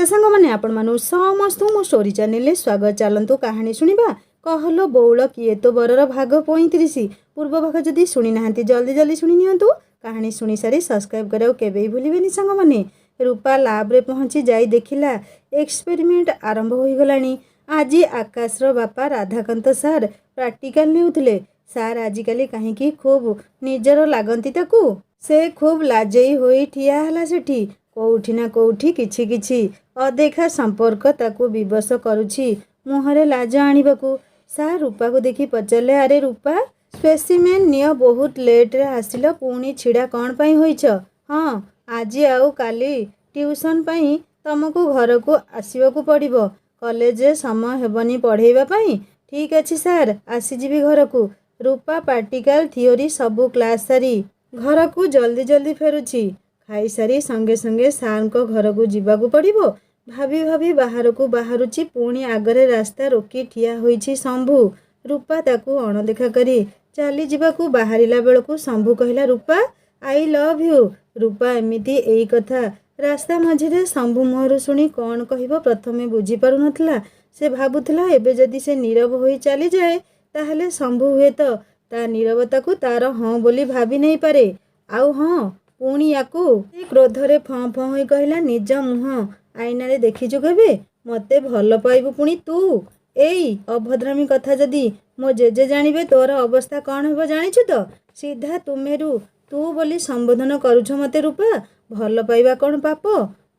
नमस्ते सांग मैंने आपण मानु समस्त मो स्टोरी चैनल स्वागत। चलतु कहानी शुणा कहल बौल किए तो बरर भाग 35 पूर्व भाग जदि शुणी ना जल्दी जल्दी शुणी नियंतु। कहानी शुणी सारी सब्सक्राइब करा केबे भूलिबेनी सांग माने। रूपा लैब रे पहुंची जाई देखिला एक्सपेरिमेंट आरंभ हो गलानी। आज आकाशर बापा राधाकांत सार प्रैक्टिकल नेउथिले। सार आजिकाली कहीं खूब निजर लागंती ताकू। से खूब लाजेई होई ठिया हला सेठी। कौठी ना कौठी किछि किछि अदेखा संपर्क ताकू विवश करुछि मुहरे लाज आनिबाकू। सार रूपा को देखी पचारे, अरे रूपा स्पेसिमेन नियो बहुत लेट रे आसिल पुणी छिड़ा कौन पाई होइछ? हाँ आज आउ काली ट्यूशन पाई तुमको घर को आसवाकू पड़िबो। कॉलेज रे समय हेबनी पढ़ेइबा पाई। ठीक अछि सार आसीजिबी घर को। रूपा प्रैक्टिकल थियोरी सबू क्लास सारी घर को जल्दी जल्दी फेरुछि। खाई सारी संगे संगे सार को घर को जीवाकू पड़िबो भाभी भाभी बाहर को बाहरुची। पुणी आगरे रास्ता रोकी ठिया होइछि शंभू। रूपा ताकू अणदेखा करी चली जीवाकू बाहरिला बेलकू शंभू कहला, रूपा आई लव यू। रूपा एमिति एई कथा रास्ता मझिरे शंभू मुहरु शुणी कौन कहिबो प्रथमे बुझी पारु नथला। से भाबुथला एबे जदि से नीरव होई चली जाए ताहले शंभू हुए तो ता नीरवता को तार हाँ बोली भाभी नहीं पारे। आउ हाँ पुणी याकू क्रोधरे फँ फँ होई कहला, निज मुह आईना देखिचु केबे? मते भल पाइबु पुणी तू? एई अभद्रामी कथा जदि मो जेजे जानिबे तोर अवस्था कौन हेबो जानिछु तो? सीधा तुम्हेरु तू बोली संबोधन करुछ मते। रूपा भल पाइबा कौन पाप?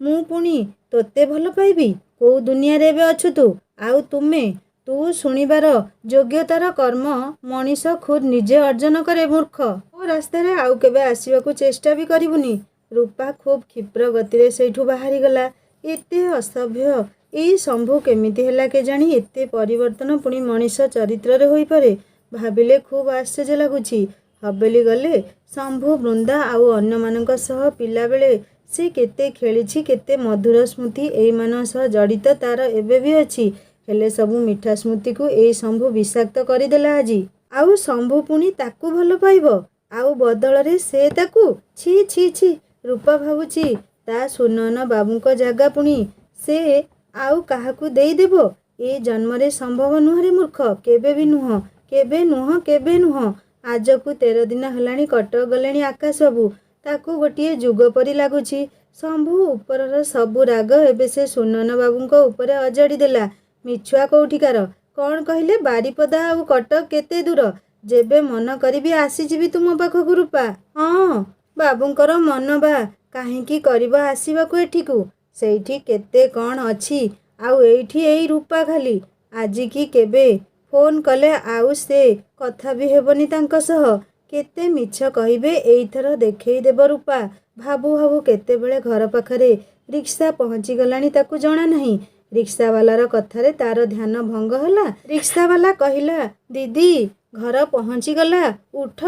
मु पुणी तोते भल पाइबी? को दुनिया रे एबे अछु तू? आउ तुमे तू शुणिबार योग्यतार कर्म मनीष खुद निजे अर्जन करे मूर्ख। ओ रास्ता रे आउ केबे आसीबाकू चेष्टा भी करिबुनी। रूपा खूब क्षिप्र गति सेठू बाहरी गला। एते असभ्य एई शंभू केमिति हैला केजाणी? एते परिवर्तन पुणी मनीष चरित्र रे होई पारे भाबिले खूब आश्चर्य लागुछि। हवेली गले शंभू वृंदा आउ अन्य मानक सह पिला बेले से केते खेलिछि, केते मधुर स्मृति एई मान सह जड़ित तार एबे भी अछि। हेले सबू मिठा स्मृति को एई शंभू विषाक्त करिदेला आजी। आउ शंभू पुणी ताकू भल पाइबो आउ बदल रे से ताकू? छी छी छी। रूपा भाबुछि ता सुनन बाबूक जागा पुणी से आउ काहाकू देई देबो? ए जन्म रे संभव नुह रे मूर्ख। केबे भी नुह, केबे नुह, केबे नुह। आज को 13 दिन हलाणी कटक गलेणी आकाश बाबू। ताकू गोटिए जुग परी लागुछि। शंभू उपरर सबू राग एबे से सुनन बाबूक ऊपर अजाड़ी देला। मिछुआ कोठिकार कौन कहले? बारीपदा आउ कटक केते दूर? जेबे मन करिबी आसीजिबी तुम पाखकू। रूपा हाँ बाबूंकर मन बा काहींकी करिबो आसीबाकू एठिकू। सेठी केते कौन अछि आउ एठी एई रूपा खाली। आजी की केबे फोन कले आउ से कथा भी हेबनी तांक सह। केते मिछ कहिबे एइथर देखई देब रूपा। भाबू भाबू केते बेले घर पाखरे रिक्शा पहुंची गलानी ताकू जणा नहीं। रिक्शा वालार कथारे तार ध्यान भंग होला। रिक्शा वाला कहिला, दीदी घर पहुंची गला उठ।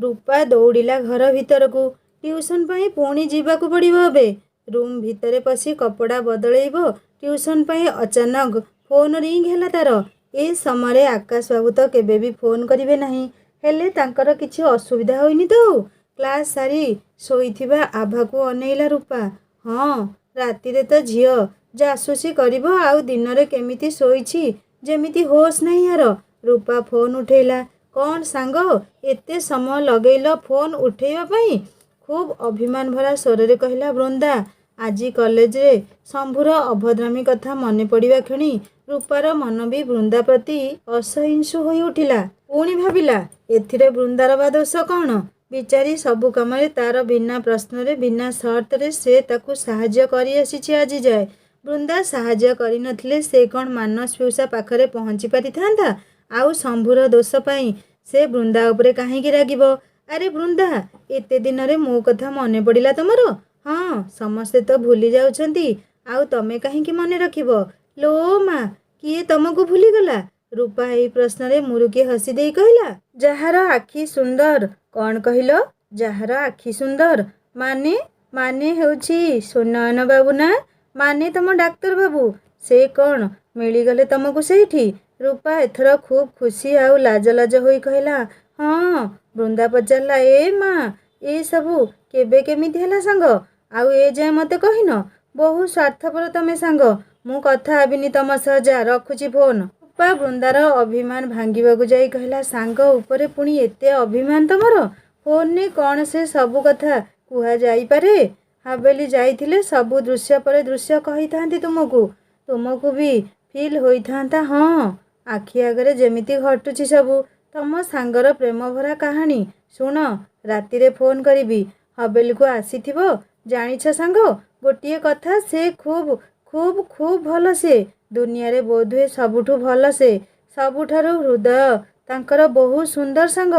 रूपा दौड़िला घर भीतर को। ट्यूशन पाई पुणी जीवाकू पड़िबो एबे। रूम भीतरे पसी कपड़ा बदलैबो ट्यूशन पाई। अचानक फोन रिंग हैला तार। ए समय आकाश बाबू तो केबे भी फोन करिवे नहीं। हेले तांकर किछि असुविधा होइनी तो? क्लास सारी सोईथिबा आभा को अनेइला रूपा। हाँ रातिरे तो झियो जासूसी करिबो आउ दिन रे केमिति सोईछि जेमिति होश नहीं यार। रूपा फोन उठेला। कौन सांग एते समय लगेइल फोन उठेइबा पाई? खूब अभिमान भरा स्वर रे कहला वृंदा। आजी कॉलेज रे शंभूर अभद्रामी कथा मने पड़िबा क्षणी रूपार मन भी वृंदा प्रति असहिंसु होई उठिला। पुणी भाबिला एथिरे वृंदार बा दोष कौन? बिचारी सबु कामरे तार बिना प्रश्न रे बिना शर्त रे से ताकू साहाय्य करी आसीछि आजी जाए। वृंदा साहाय्य करी नथिले से कौन मानस पिउसा पाखरे पहुंची पारि थांता? आउ शंभूर दोष पाई से वृंदा उपरे काहींकी रागिबो? अरे वृंदा एते दिन रे मो कथा मने पड़िला तमर? हाँ समस्ते तो भूली जाउछंती आउ तमे काहींकी मने रखिबो? लो माँ किए तमको भूली गला? रूपा एई प्रश्न रे मुरुकी हसी देई कहला, जाहार आखि सुंदर। कौन कहिलो? जाहार आखि सुंदर माने? माने हेउछि सुनयन बाबू ना? माने तम डाक्तर बाबू। से कौन मिलीगले तमको सेठी? रूपा एथर खूब खुशी आउ लाज लाज होई कहला, हाँ। वृंदा पचारला, ए माँ ए सबू केबे केमिति हैला सांग? आउ ए जाए मते कहिन? ବହୁ ସ୍ୱାର୍ଥପର ତମେ ସାଙ୍ଗ। ମୁଁ କଥା ହେବିନି ତମ ସହ, ଯା ରଖୁଛି ଫୋନ୍। ରୂପା ବୃନ୍ଦାର ଅଭିମାନ ଭାଙ୍ଗିବାକୁ ଯାଇ କହିଲା, ସାଙ୍ଗ ଉପରେ ପୁଣି ଏତେ ଅଭିମାନ ତମର? ଫୋନରେ କ'ଣ ସେ ସବୁ କଥା କୁହାଯାଇପାରେ? ହାବେଲି ଯାଇଥିଲେ ସବୁ ଦୃଶ୍ୟ ପରେ ଦୃଶ୍ୟ କହିଥାନ୍ତି ତୁମକୁ ବି ଫିଲ୍ ହୋଇଥାନ୍ତା। ହଁ, ଆଖି ଆଗରେ ଯେମିତି ଘଟୁଛି ସବୁ ତମ ସାଙ୍ଗର ପ୍ରେମଭରା କାହାଣୀ। ଶୁଣ, ରାତିରେ ଫୋନ୍ କରିବି। ହାବେଲିକୁ ଆସିଥିବ। ଜାଣିଛ ସାଙ୍ଗ, ଗୋଟିଏ କଥା, ସେ ଖୁବ୍ ଖୁବ୍ ଖୁବ୍ ଭଲ। ସେ ଦୁନିଆରେ ବୋଧହୁଏ ସବୁଠୁ ଭଲ। ସେ ସବୁଠାରୁ ହୃଦୟ ତାଙ୍କର ବହୁ ସୁନ୍ଦର ସାଙ୍ଗ।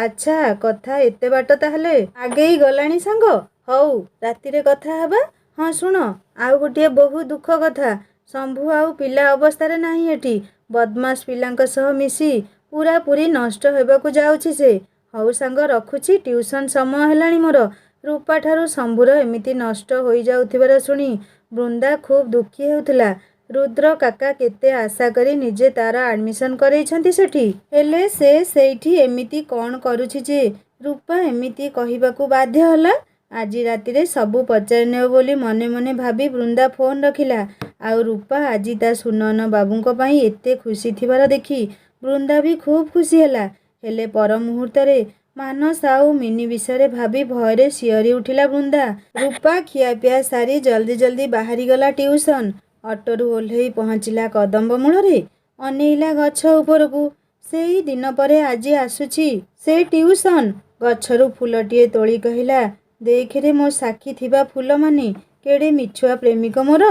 ଆଚ୍ଛା, କଥା ଏତେ ବାଟ ତାହେଲେ ଆଗେଇ ଗଲାଣି ସାଙ୍ଗ। ହଉ, ରାତିରେ କଥା ହେବା। ହଁ ଶୁଣ, ଆଉ ଗୋଟିଏ ବହୁ ଦୁଃଖ କଥା। ଶମ୍ଭୁ ଆଉ ପିଲା ଅବସ୍ଥାରେ ନାହିଁ ଏଠି। ବଦମାସ ପିଲାଙ୍କ ସହ ମିଶି ପୁରାପୁରି ନଷ୍ଟ ହେବାକୁ ଯାଉଛି ସେ। ହଉ ସାଙ୍ଗ, ରଖୁଛି। ଟ୍ୟୁସନ୍ ସମୟ ହେଲାଣି ମୋର। ରୂପାଠାରୁ ଶମ୍ଭୁର ଏମିତି ନଷ୍ଟ ହୋଇଯାଉଥିବାର ଶୁଣି ବୃନ୍ଦା ଖୁବ୍ ଦୁଃଖୀ ହେଉଥିଲା। ରୁଦ୍ର କାକା କେତେ ଆଶା କରି ନିଜେ ତାର ଆଡମିସନ୍ କରେଇଛନ୍ତି ସେଠି। ହେଲେ ସେ ସେଇଠି ଏମିତି କ'ଣ କରୁଛି ଯେ ରୂପା ଏମିତି କହିବାକୁ ବାଧ୍ୟ ହେଲା? ଆଜି ରାତିରେ ସବୁ ପଚାରି ନେବ ବୋଲି ମନେ ମନେ ଭାବି ବୃନ୍ଦା ଫୋନ୍ ରଖିଲା। ଆଉ ରୂପା ଆଜି ତା ସୁନୟନ ବାବୁଙ୍କ ପାଇଁ ଏତେ ଖୁସି ଥିବାର ଦେଖି ବୃନ୍ଦା ବି ଖୁବ୍ ଖୁସି ହେଲା। ହେଲେ ପର ମୁହୂର୍ତ୍ତରେ ମାନସ ଆଉ ମିନି ବିଷୟରେ ଭାବି ଭୟରେ ଶିହରି ଉଠିଲା ବୃନ୍ଦା। ରୂପା ଖିଆପିଆ ସାରି ଜଲ୍ଦି ଜଲ୍ଦି ବାହାରିଗଲା ଟ୍ୟୁସନ୍। ଅଟୋରୁ ଓହ୍ଲେଇ ପହଞ୍ଚିଲା କଦମ୍ବ ମୂଳରେ। ଅନେଇଲା ଗଛ ଉପରକୁ। ସେଇ ଦିନ ପରେ ଆଜି ଆସୁଛି ସେ ଟ୍ୟୁସନ୍। ଗଛରୁ ଫୁଲଟିଏ ତୋଳି କହିଲା, ଦେଖରେ ମୋ ସାକ୍ଷୀ ଥିବା ଫୁଲମାନେ, କେଡ଼େ ମିଛୁଆ ପ୍ରେମିକ ମୋର।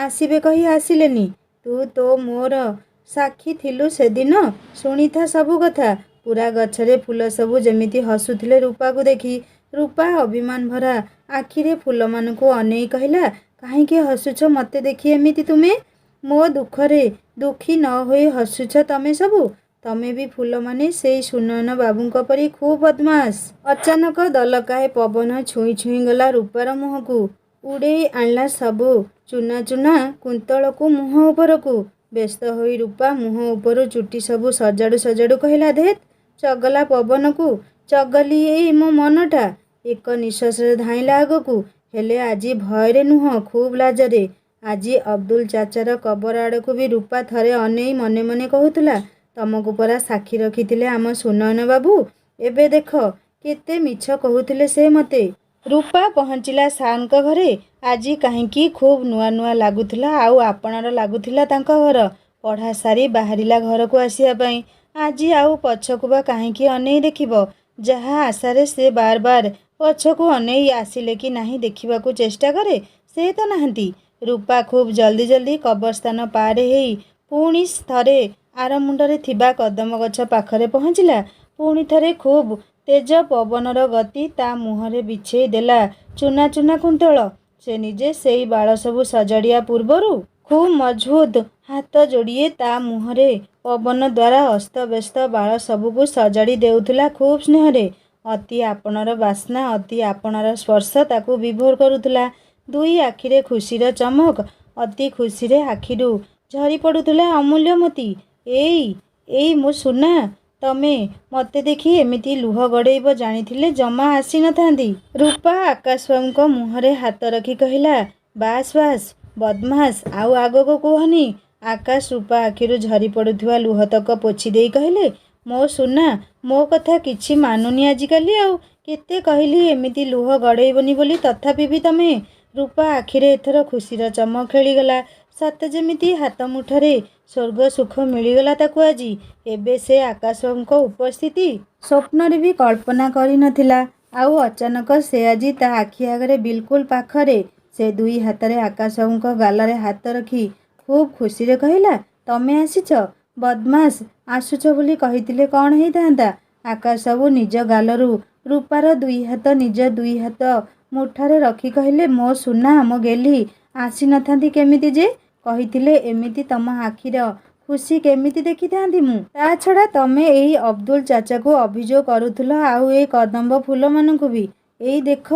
ଆସିବେ କହି ଆସିଲେନି। ତୁ ତ ମୋର ସାକ୍ଷୀ ଥିଲୁ ସେଦିନ। ଶୁଣିଥା ସବୁ କଥା। ପୁରା ଗଛରେ ଫୁଲ ସବୁ ଯେମିତି ହସୁଥିଲେ ରୂପାକୁ ଦେଖି। ରୂପା ଅଭିମାନ ଭରା ଆଖିରେ ଫୁଲମାନଙ୍କୁ ଅନେଇ କହିଲା, କାହିଁକି ହସୁଛ ମୋତେ ଦେଖି ଏମିତି ତୁମେ? ମୋ ଦୁଃଖରେ ଦୁଃଖୀ ନ ହୋଇ ହସୁଛ ତମେ ସବୁ? ତମେ ବି ଫୁଲମାନେ ସେଇ ସୁନୟନ ବାବୁଙ୍କ ପରି ଖୁବ୍ ବଦମାସ। ଅଚାନକ ଦଲକାଏ ପବନ ଛୁଇଁ ଛୁଇଁ ଗଲା ରୂପାର ମୁହଁକୁ। ଉଡ଼େଇ ଆଣିଲା ସବୁ ଚୁନା ଚୁନା କୁନ୍ତଳକୁ ମୁହଁ ଉପରକୁ। ବ୍ୟସ୍ତ ହୋଇ ରୂପା ମୁହଁ ଉପରୁ ଚୁଟି ସବୁ ସଜାଡ଼ୁ ସଜାଡ଼ୁ କହିଲା, ଧେତ୍ ଚଗଲା ପବନକୁ। ଚଗଲି ଏଇ ମୋ ମନଟା। ଏକ ନିଶ୍ୱାସରେ ଧାଇଁଲା ଆଗକୁ। ହେଲେ ଆଜି ଭୟରେ ନୁହଁ, ଖୁବ୍ ଲାଜରେ। ଆଜି ଅବଦୁଲ ଚାଚାର କବର ଆଡ଼କୁ ବି ରୂପା ଥରେ ଅନେଇ ମନେ ମନେ କହୁଥିଲା, ତମକୁ ପରା ସାକ୍ଷୀ ରଖିଥିଲେ ଆମ ସୁନୟନ ବାବୁ। ଏବେ ଦେଖ କେତେ ମିଛ କହୁଥିଲେ ସେ ମୋତେ। ରୂପା ପହଞ୍ଚିଲା ସାର୍ଙ୍କ ଘରେ। ଆଜି କାହିଁକି ଖୁବ୍ ନୂଆ ନୂଆ ଲାଗୁଥିଲା ଆଉ ଆପଣାର ଲାଗୁଥିଲା ତାଙ୍କ ଘର। ପଢ଼ା ସାରି ବାହାରିଲା ଘରକୁ ଆସିବା ପାଇଁ। ଆଜି ଆଉ ପଛକୁ ବା କାହିଁକି ଅନେଇ ଦେଖିବ? ଯାହା ଆଶାରେ ସେ ବାର ବାର ପଛକୁ ଅନେଇ ଆସିଲେ କି ନାହିଁ ଦେଖିବାକୁ ଚେଷ୍ଟା କରେ, ସେ ତ ନାହାନ୍ତି। ରୂପା ଖୁବ୍ ଜଲ୍ଦି ଜଲ୍ଦି କବରସ୍ଥାନ ପାର ହେଇ ପୁଣି ଥରେ ଆରମୁଣ୍ଡରେ ଥିବା କଦମ୍ବ ଗଛ ପାଖରେ ପହଞ୍ଚିଲା। ପୁଣି ଥରେ ଖୁବ୍ ତେଜ ପବନର ଗତି ତା ମୁହଁରେ ବିଛେଇ ଦେଲା ଚୁନା ଚୁନା କୁନ୍ତଳ। ସେ ନିଜେ ସେଇ ବାଳ ସବୁ ସଜାଡ଼ିବା ପୂର୍ବରୁ ଖୁବ୍ ମଜବୁତ୍ ହାତ ଯୋଡ଼ିଏ ତା ମୁହଁରେ ପବନ ଦ୍ୱାରା ଅସ୍ତବ୍ୟସ୍ତ ବାଳ ସବୁକୁ ସଜାଡ଼ି ଦେଉଥିଲା ଖୁବ୍ ସ୍ନେହରେ। ଅତି ଆପଣାର ବାସ୍ନା, ଅତି ଆପଣାର ସ୍ପର୍ଶ ତାକୁ ବିଭୋର କରୁଥିଲା। ଦୁଇ ଆଖିରେ ଖୁସିର ଚମକ। ଅତି ଖୁସିରେ ଆଖିରୁ ଝରି ପଡ଼ୁଥିଲା ଅମୂଲ୍ୟ ମୋତି। ଏଇ ମୋ ସୁନା, ତମେ ମୋତେ ଦେଖି ଏମିତି ଲୁହ ଗଡ଼େଇବ ଜାଣିଥିଲେ ଜମା ଆସି ନଥାନ୍ତି। ରୂପା ଆକାଶବାବୁଙ୍କ ମୁହଁରେ ହାତ ରଖି କହିଲା, ବାସ୍ ବାସ୍ ବଦମାସ, ଆଉ ଆଗକୁ କୁହନି। ଆକାଶ ରୂପା ଆଖିରୁ ଝରି ପଡ଼ୁଥିବା ଲୁହତକ ପୋଛି ଦେଇ କହିଲେ, ମୋ ସୁନା, ମୋ କଥା କିଛି ମାନୁନି ଆଜିକାଲି ଆଉ। କେତେ କହିଲି ଏମିତି ଲୁହ ଗଡ଼େଇବନି ବୋଲି, ତଥାପି ବି ତମେ। ରୂପା ଆଖିରେ ଏଥର ଖୁସିର ଚମକ ଖେଳିଗଲା। ସତେ ଯେମିତି ହାତ ମୁଠାରେ ସ୍ୱର୍ଗ ସୁଖ ମିଳିଗଲା ତାକୁ ଆଜି। ଏବେ ସେ ଆକାଶବାବୁଙ୍କ ଉପସ୍ଥିତି ସ୍ୱପ୍ନରେ ବି କଳ୍ପନା କରିନଥିଲା। ଆଉ ଅଚାନକ ସେ ଆଜି ତା ଆଖି ଆଗରେ ବିଲକୁଲ ପାଖରେ। ସେ ଦୁଇ ହାତରେ ଆକାଶବାବୁଙ୍କ ଗାଲରେ ହାତ ରଖି ଖୁବ୍ ଖୁସିରେ କହିଲା, ତମେ ଆସିଛ? ବଦମାସ, ଆସୁଛ ବୋଲି କହିଥିଲେ କ'ଣ ହେଇଥାନ୍ତା? ଆକାଶବାବୁ ନିଜ ଗାଲରୁ ରୂପାର ଦୁଇ ହାତ ନିଜ ଦୁଇ ହାତ ମୁଠାରେ ରଖି କହିଲେ, ମୋ ସୁନା, ମୋ ଗେହ୍ଲି, ଆସି ନଥାନ୍ତି କେମିତି ଯେ? କହିଥିଲେ ଏମିତି ତମ ଆଖିର ଖୁସି କେମିତି ଦେଖିଥାନ୍ତି ମୁଁ? ତା ଛଡ଼ା ତମେ ଏଇ ଅବଦୁଲ ଚାଚାକୁ ଅଭିଯୋଗ କରୁଥିଲ ଆଉ ଏଇ କଦମ୍ବ ଫୁଲମାନଙ୍କୁ ବି। ଏଇ ଦେଖ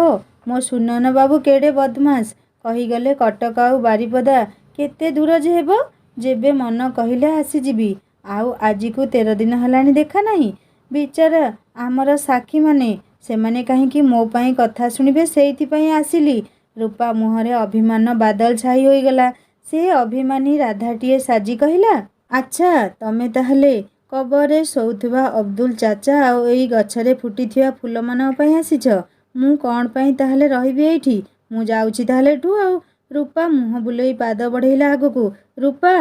ମୋ ସୁନୟନ ବାବୁ କେଡ଼େ ବଦମାସ। କହିଗଲେ କଟକ ଆଉ ବାରିପଦା କେତେ ଦୂର ଯେ ହେବ? ଯେବେ ମନ କହିଲେ ଆସିଯିବି। ଆଉ ଆଜିକୁ 13 ଦିନ ହେଲାଣି ଦେଖା ନାହିଁ। ବିଚାରା ଆମର ସାକ୍ଷୀମାନେ, ସେମାନେ କାହିଁକି ମୋ ପାଇଁ କଥା ଶୁଣିବେ, ସେଇଥିପାଇଁ ଆସିଲି। ରୂପା ମୁହଁରେ ଅଭିମାନ ବାଦଲ ଛାଇ ହୋଇଗଲା। ସେ ଅଭିମାନୀ ରାଧାଟିଏ ସାଜି କହିଲା, ଆଚ୍ଛା, ତମେ ତାହେଲେ କବରରେ ଶୋଉଥିବା ଅବଦୁଲ ଚାଚା ଆଉ ଏଇ ଗଛରେ ଫୁଟିଥିବା ଫୁଲମାନଙ୍କ ପାଇଁ ଆସିଛ। ମୁଁ କ'ଣ ପାଇଁ ତାହେଲେ ରହିବି ଏଇଠି? ମୁଁ ଯାଉଛି ତାହେଲେ ଏଠୁ ଆଉ। ରୂପା ମୁହଁ ବୁଲେଇ ପାଦ ବଢ଼େଇଲା ଆଗକୁ। ରୂପା,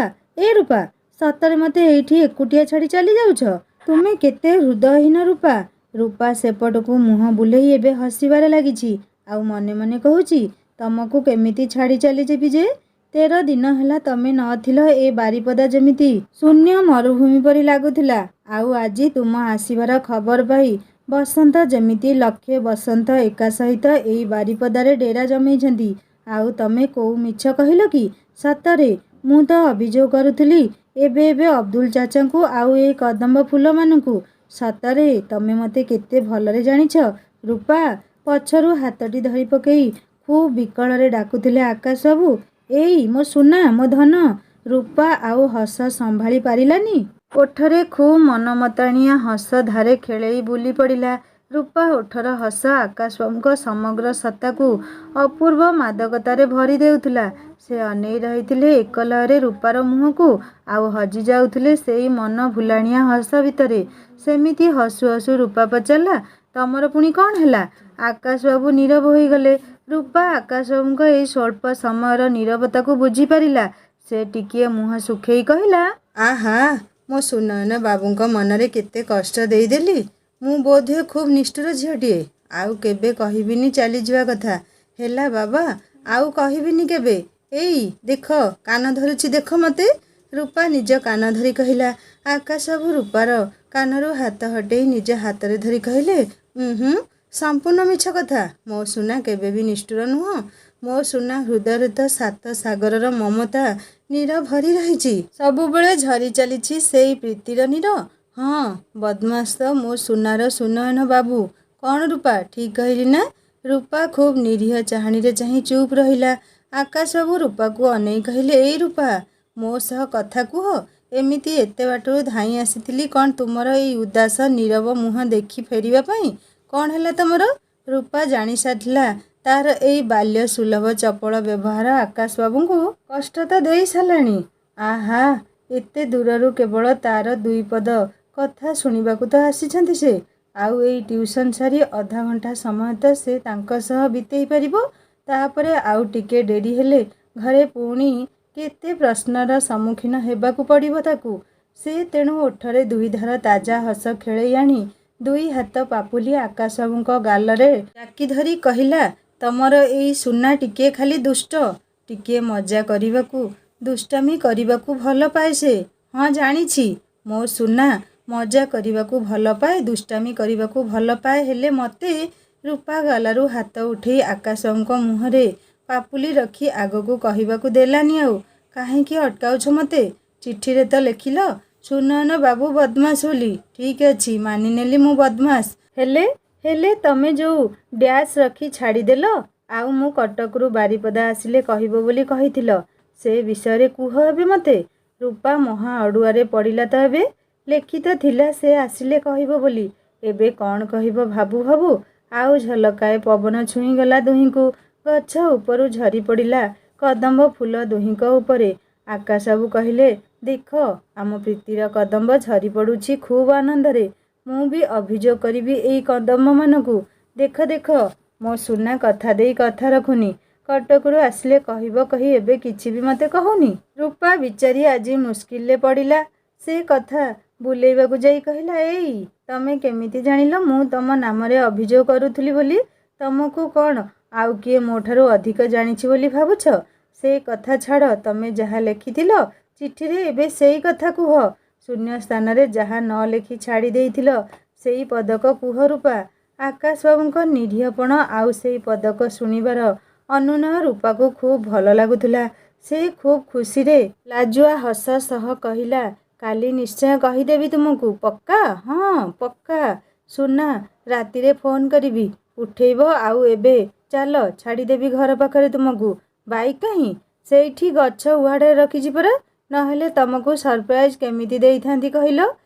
ଏ ରୂପା, ସତରେ ମୋତେ ଏଇଠି ଏକୁଟିଆ ଛାଡ଼ି ଚାଲି ଯାଉଛ? ତୁମେ କେତେ ହୃଦୟହୀନ ରୂପା। ରୂପା ସେପଟକୁ ମୁହଁ ବୁଲେଇ ଏବେ ହସିବାରେ ଲାଗିଛି। ଆଉ ମନେ ମନେ କହୁଛି, ତମକୁ କେମିତି ଛାଡ଼ି ଚାଲିଯିବି ଯେ? 13 ଦିନ ହେଲା ତମେ ନଥିଲ। ଏ ବାରିପଦା ଯେମିତି ଶୂନ୍ୟ ମରୁଭୂମି ପରି ଲାଗୁଥିଲା। ଆଉ ଆଜି ତୁମ ଆସିବାର ଖବର ପାଇ ବସନ୍ତ ଯେମିତି ଲକ୍ଷେ ବସନ୍ତ ଏକା ସହିତ ଏଇ ବାରିପଦାରେ ଡେରା ଜମେଇଛନ୍ତି। ଆଉ ତମେ କୋଉ ମିଛ କହିଲ କି? ସତରେ ମୁଁ ତ ଅଭିଯୋଗ କରୁଥିଲି ଏବେ ଏବେ ଅବଦୁଲ ଚାଚାଙ୍କୁ ଆଉ ଏଇ କଦମ୍ବ ଫୁଲମାନଙ୍କୁ। ସତରେ ତମେ ମୋତେ କେତେ ଭଲରେ ଜାଣିଛ। ରୂପା ପଛରୁ ହାତଟି ଧରି ପକେଇ ଖୁବ୍ ବିକଳରେ ଡାକୁଥିଲେ ଆକାଶ ବାବୁ, ଏଇ ମୋ ସୁନା, ମୋ ଧନ। ରୂପା ଆଉ ହସ ସମ୍ଭାଳି ପାରିଲାନି। ଓଠରେ ଖୁବ୍ ମନମତାଣିଆ ହସ ଧାରେ ଖେଳେଇ ବୁଲି ପଡ଼ିଲା। ରୂପା ଓଠର ହସ ଆକାଶବାବୁଙ୍କ ସମଗ୍ର ସତ୍ତାକୁ ଅପୂର୍ବ ମାଦକତାରେ ଭରି ଦେଉଥିଲା। ସେ ଅନେଇ ରହିଥିଲେ ଏକଲୟରେ ରୂପାର ମୁହଁକୁ, ଆଉ ହଜି ଯାଉଥିଲେ ସେଇ ମନ ଭୁଲାଣିଆ ହସ ଭିତରେ। ସେମିତି ହସୁ ହସୁ ରୂପା ପଚାରିଲା, ତମର ପୁଣି କ'ଣ ହେଲା? ଆକାଶବାବୁ ନୀରବ ହୋଇଗଲେ। ରୂପା ଆକାଶବାବୁଙ୍କ ଏଇ ସ୍ୱଳ୍ପ ସମୟର ନୀରବତାକୁ ବୁଝିପାରିଲା। ସେ ଟିକିଏ ମୁହଁ ଶୁଖେଇ କହିଲା, ଆହା, ମୋ ସୁନୟନ ବାବୁଙ୍କ ମନରେ କେତେ କଷ୍ଟ ଦେଇଦେଲି। ମୁଁ ବୋଧହୁଏ ଖୁବ୍ ନିଷ୍ଠୁର ଝିଅଟିଏ। ଆଉ କେବେ କହିବିନି ଚାଲିଯିବା କଥା। ହେଲା ବାବା, ଆଉ କହିବିନି କେବେ। ଏଇ ଦେଖ, କାନ ଧରୁଛି ଦେଖ ମୋତେ। ରୂପା ନିଜ କାନ ଧରି କହିଲା। ଆକାଶବାବୁ ରୂପାର କାନରୁ ହାତ ହଟେଇ ନିଜ ହାତରେ ଧରି କହିଲେ, ସମ୍ପୂର୍ଣ୍ଣ ମିଛ କଥା। ମୋ ସୁନା କେବେ ବି ନିଷ୍ଠୁର ନୁହଁ। ମୋ ସୁନା ହୃଦୟରେ ତ 7 ସାଗରର ମମତା ନୀର ଭରି ରହିଛି। ସବୁବେଳେ ଝରି ଚାଲିଛି ସେଇ ପ୍ରୀତିର ନୀର। ହଁ, ବଦମାସ ତ ମୋ ସୁନାର ସୁନୟନ ବାବୁ। କ'ଣ ରୂପା, ଠିକ୍ କହିଲି ନା? ରୂପା ଖୁବ୍ ନିରୀହ ଚାହାଣୀରେ ଚାହିଁ ଚୁପ୍ ରହିଲା। ଆକାଶବାବୁ ରୂପାକୁ ଅନେଇ କହିଲେ, ଏଇ ରୂପା, ମୋ ସହ କଥା କୁହ। ଏମିତି ଏତେ ବାଟରୁ ଧାଇଁ ଆସିଥିଲି କ'ଣ ତୁମର ଏଇ ଉଦାସ ନୀରବ ମୁହଁ ଦେଖି ଫେରିବା ପାଇଁ? କ'ଣ ହେଲା ତମର? ରୂପା ଜାଣି ସାରିଥିଲା ତାର ଏଇ ବାଲ୍ୟ ସୁଲଭ ଚପଳ ବ୍ୟବହାର ଆକାଶବାବୁଙ୍କୁ କଷ୍ଟ ତ ଦେଇ ସାରିଲାଣି। ଆହା, ଏତେ ଦୂରରୁ କେବଳ ତାର 2 ପଦ କଥା ଶୁଣିବାକୁ ତ ଆସିଛନ୍ତି ସେ। ଆଉ ଏଇ ଟ୍ୟୁସନ୍ ସାରି ଅଧଘଣ୍ଟା ସମୟ ତ ସେ ତାଙ୍କ ସହ ବିତେଇ ପାରିବ। ତାପରେ ଆଉ ଟିକେ ଡେରି ହେଲେ ଘରେ ପୁଣି କେତେ ପ୍ରଶ୍ନର ସମ୍ମୁଖୀନ ହେବାକୁ ପଡ଼ିବ ତାକୁ। ସେ ତେଣୁ ଓଠରେ 2 ଧାର ତାଜା ହସ ଖେଳେଇ ଆଣି 2 ହାତ ପାପୁଲି ଆକାଶବାବୁଙ୍କ ଗାଲରେ ଜାକି ଧରି କହିଲା, ତମର ଏଇ ସୁନା ଟିକିଏ ଖାଲି ଦୁଷ୍ଟ। ଟିକିଏ ମଜା କରିବାକୁ, ଦୁଷ୍ଟାମି କରିବାକୁ ଭଲ ପାଏ ସେ। ହଁ ଜାଣିଛି, ମୋ ସୁନା ମଜା କରିବାକୁ ଭଲ ପାଏ, ଦୁଷ୍ଟାମି କରିବାକୁ ଭଲ ପାଏ। ହେଲେ ମୋତେ? ରୂପା ଗାଲରୁ ହାତ ଉଠେଇ ଆକାଶବାବୁଙ୍କ ମୁହଁରେ ପାପୁଲି ରଖି ଆଗକୁ କହିବାକୁ ଦେଲାନି ଆଉ। କାହିଁକି ଅଟକାଉଛ ମୋତେ? ଚିଠିରେ ତ ଲେଖିଲ ସୁନୟନ ବାବୁ ବଦମାସ ବୋଲି। ଠିକ୍ ଅଛି, ମାନିନେଲି ମୁଁ ବଦମାସ। ହେଲେ ତମେ ଯୋଉ ଡ୍ୟାସ୍ ରଖି ଛାଡ଼ିଦେଲ, ଆଉ ମୁଁ କଟକରୁ ବାରିପଦା ଆସିଲେ କହିବ ବୋଲି କହିଥିଲ, ସେ ବିଷୟରେ କୁହ ଏବେ ମୋତେ। ରୂପା ମହା ଅଡ଼ୁଆରେ ପଡ଼ିଲା ତ ଏବେ। ଲେଖିତ ଥିଲା ସେ ଆସିଲେ କହିବ ବୋଲି। ଏବେ କ'ଣ କହିବ ଭାବୁ ଭାବୁ ଆଉ ଝଲକାଏ ପବନ ଛୁଇଁଗଲା ଦୁହିଁଙ୍କୁ। ଗଛ ଉପରୁ ଝରି ପଡ଼ିଲା କଦମ୍ବ ଫୁଲ ଦୁହିଁଙ୍କ ଉପରେ। ଆକାଶବାବୁ କହିଲେ, ଦେଖ, ଆମ ପ୍ରୀତିର କଦମ୍ବ ଝରି ପଡ଼ୁଛି ଖୁବ୍ ଆନନ୍ଦରେ। ମୁଁ ବି ଅଭିଯୋଗ କରିବି ଏଇ କଦମ୍ବମାନଙ୍କୁ। ଦେଖ ଦେଖ, ମୋ ସୁନା କଥା ଦେଇ କଥା ରଖୁନି। କଟକରୁ ଆସିଲେ କହିବ କହି ଏବେ କିଛି ବି ମୋତେ କହୁନି। ରୂପା ବିଚାରୀ ଆଜି ମୁସ୍କିଲରେ ପଡ଼ିଲା। ସେ କଥା ବୁଲେଇବାକୁ ଯାଇ କହିଲା, ଏଇ, ତମେ କେମିତି ଜାଣିଲ ମୁଁ ତମ ନାମରେ ଅଭିଯୋଗ କରୁଥିଲି ବୋଲି? ତମକୁ କ'ଣ ଆଉ କିଏ ମୋ ଠାରୁ ଅଧିକ ଜାଣିଛି ବୋଲି ଭାବୁଛ? ସେ କଥା ଛାଡ଼, ତମେ ଯାହା ଲେଖିଥିଲ ଚିଠିରେ ଏବେ ସେଇ କଥା କୁହ। ଶୂନ୍ୟ ସ୍ଥାନରେ ଯାହା ନ ଲେଖି ଛାଡ଼ି ଦେଇଥିଲ ସେଇ ପଦକ କୁହ ରୂପା। ଆକାଶବାବୁଙ୍କ ନିରୀହପଣ ଆଉ ସେଇ ପଦକ ଶୁଣିବାର ଅନୁନୟ ରୂପାକୁ ଖୁବ୍ ଭଲ ଲାଗୁଥିଲା। ସେ ଖୁବ୍ ଖୁସିରେ ଲାଜୁଆ ହସ ସହ କହିଲା, କାଲି ନିଶ୍ଚୟ କହିଦେବି ତୁମକୁ। ପକ୍କା? ହଁ ପକ୍କା। ସୁନା, ରାତିରେ ଫୋନ୍ କରିବି, ଉଠେଇବ। ଆଉ ଏବେ ଚାଲ, ଛାଡ଼ିଦେବି ଘର ପାଖରେ ତୁମକୁ। ବାଇକ୍ କାହିଁ? ସେଇଠି ଗଛ ଉହାଡ଼ରେ ରଖିଛି ପରା। ନହେଲେ ତମକୁ ସରପ୍ରାଇଜ୍ କେମିତି ଦେଇଥାନ୍ତି କହିଲ?